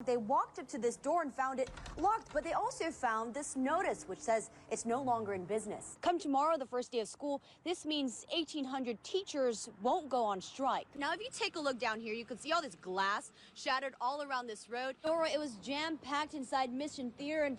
They walked up to this door and found it locked, but they also found this notice which says it's no longer in business. Come tomorrow, the first day of school, this means 1,800 teachers won't go on strike. Now, if you take a look down here, you can see all this glass shattered all around this road. Nora, it was jam-packed inside Mission Theater, and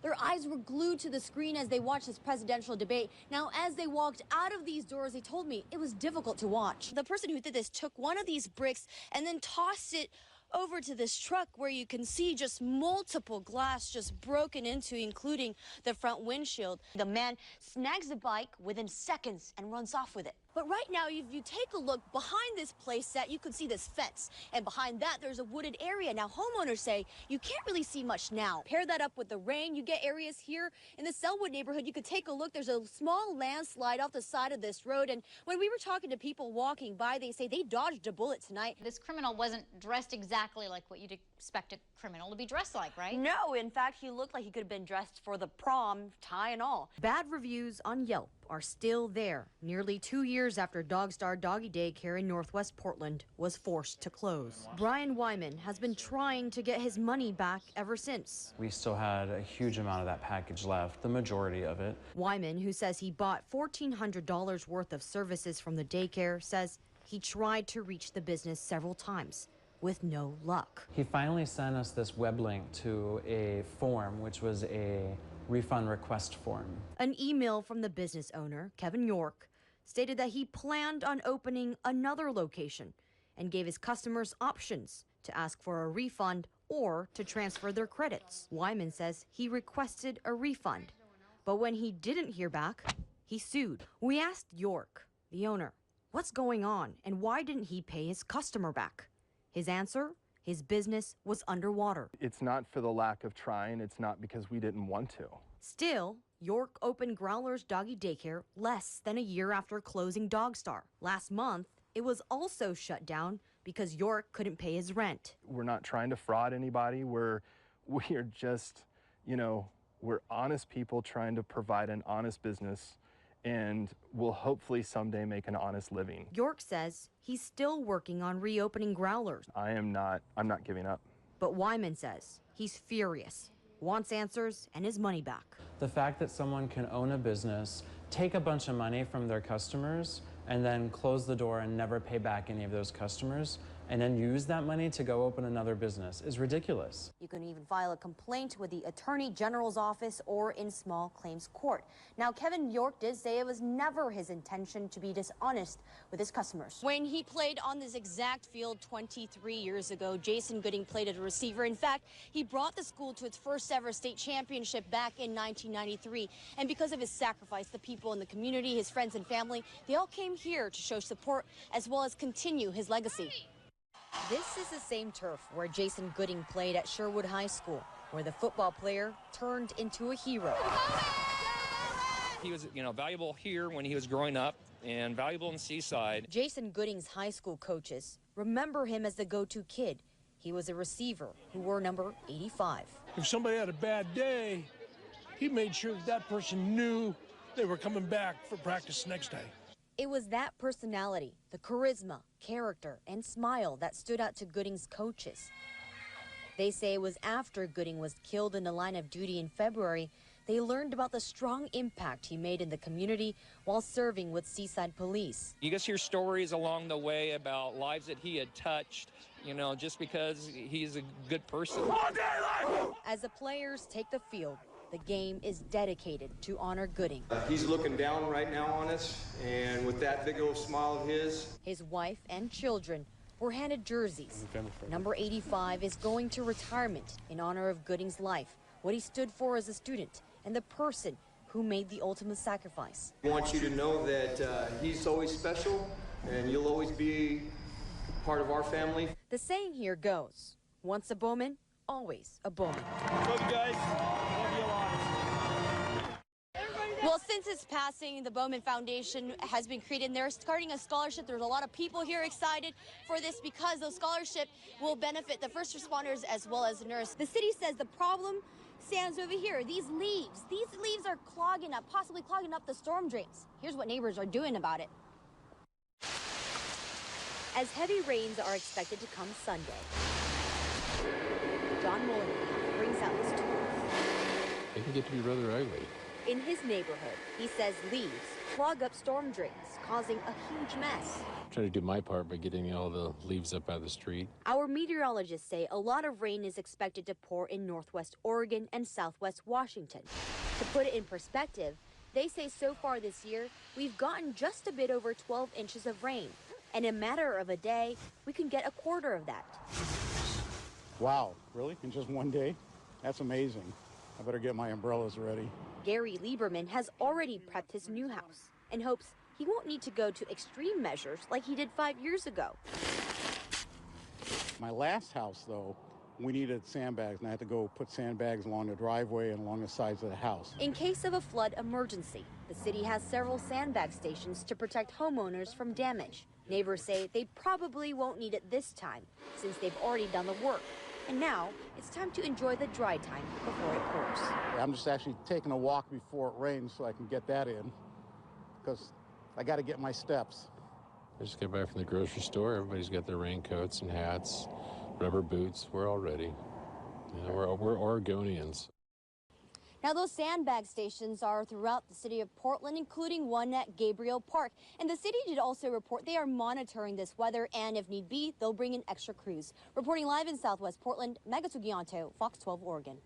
their eyes were glued to the screen as they watched this presidential debate. Now, as they walked out of these doors, they told me it was difficult to watch. The person who did this took one of these bricks and then tossed it over to this truck where you can see just multiple glass just broken into, including the front windshield. The man snags the bike within seconds and runs off with it. But right now, if you take a look behind this place set, you can see this fence. And behind that, there's a wooded area. Now, homeowners say you can't really see much now. Pair that up with the rain, you get areas here in the Selwood neighborhood. You could take a look. There's a small landslide off the side of this road. And when we were talking to people walking by, they say they dodged a bullet tonight. This criminal wasn't dressed exactly like what you'd expect a criminal to be dressed like, right? No, in fact, he looked like he could have been dressed for the prom, tie and all. Bad reviews on Yelp are still there, nearly 2 years after Dog Star Doggy Daycare in Northwest Portland was forced to close. Brian Wyman has been trying to get his money back ever since. We still had a huge amount of that package left, the majority of it. Wyman, who says he bought $1,400 worth of services from the daycare, says he tried to reach the business several times with no luck. He finally sent us this web link to a form, which was a refund request form. An email from the business owner, Kevin York, stated that he planned on opening another location and gave his customers options to ask for a refund or to transfer their credits. Wyman says he requested a refund, but when he didn't hear back, he sued. We asked York, the owner, what's going on and why didn't he pay his customer back? His answer? His business was underwater. It's not for the lack of trying. It's not because we didn't want to. Still, York opened Growler's Doggy Daycare less than a year after closing Dog Star. Last month, it was also shut down because York couldn't pay his rent. We're not trying to fraud anybody. We're just, we're honest people trying to provide an honest business, and will hopefully someday make an honest living. York says he's still working on reopening Growlers. I'm not giving up. But Wyman says he's furious, wants answers and his money back. The fact that someone can own a business, take a bunch of money from their customers, and then close the door and never pay back any of those customers, and then use that money to go open another business is ridiculous. You can even file a complaint with the Attorney General's office or in small claims court. Now, Kevin York did say it was never his intention to be dishonest with his customers. When he played on this exact field 23 years ago, Jason Gooding played as a receiver. In fact, he brought the school to its first ever state championship back in 1993. And because of his sacrifice, the people in the community, his friends and family, they all came here to show support as well as continue his legacy. This is the same turf where Jason Gooding played at Sherwood High School, where the football player turned into a hero. He was, valuable here when he was growing up and valuable in Seaside. Jason Gooding's high school coaches remember him as the go-to kid. He was a receiver who wore number 85. If somebody had a bad day, he made sure that person knew they were coming back for practice next day. It was that personality, the charisma, character, and smile that stood out to Gooding's coaches. They say it was after Gooding was killed in the line of duty in February, they learned about the strong impact he made in the community while serving with Seaside Police. You just hear stories along the way about lives that he had touched, just because he's a good person. As the players take the field, the game is dedicated to honor Gooding. He's looking down right now on us, and with that big old smile of his wife and children were handed jerseys. Number 85 is going to retirement in honor of Gooding's life, what he stood for as a student, and the person who made the ultimate sacrifice. I want you to know that he's always special, and you'll always be part of our family. The saying here goes, once a Bowman, always a Bowman. Love you guys. Love you a lot. Well, since its passing, the Bowman Foundation has been created, and they're starting a scholarship. There's a lot of people here excited for this because the scholarship will benefit the first responders as well as the nurse. The city says the problem stands over here. These leaves are clogging up, possibly clogging up the storm drains. Here's what neighbors are doing about it. As heavy rains are expected to come Sunday. John Mullenkamp brings out his tools. They can get to be rather ugly. In his neighborhood, he says leaves clog up storm drains, causing a huge mess. Try to do my part by getting all the leaves up out of the street. Our meteorologists say a lot of rain is expected to pour in northwest Oregon and southwest Washington. To put it in perspective, they say so far this year, we've gotten just a bit over 12 inches of rain. And in a matter of a day, we can get a quarter of that. Wow, really? In just one day? That's amazing. I better get my umbrellas ready. Gary Lieberman has already prepped his new house and hopes he won't need to go to extreme measures like he did 5 years ago. My last house, though, we needed sandbags, and I had to go put sandbags along the driveway and along the sides of the house. In case of a flood emergency, the city has several sandbag stations to protect homeowners from damage. Neighbors say they probably won't need it this time, since they've already done the work. And now, it's time to enjoy the dry time before it pours. I'm just actually taking a walk before it rains so I can get that in, because I got to get my steps. I just got back from the grocery store. Everybody's got their raincoats and hats, rubber boots. We're all ready. You know, we're Oregonians. Now, those sandbag stations are throughout the city of Portland, including one at Gabriel Park. And the city did also report they are monitoring this weather, and if need be, they'll bring in extra crews. Reporting live in Southwest Portland, Sugianto, Fox 12 Oregon.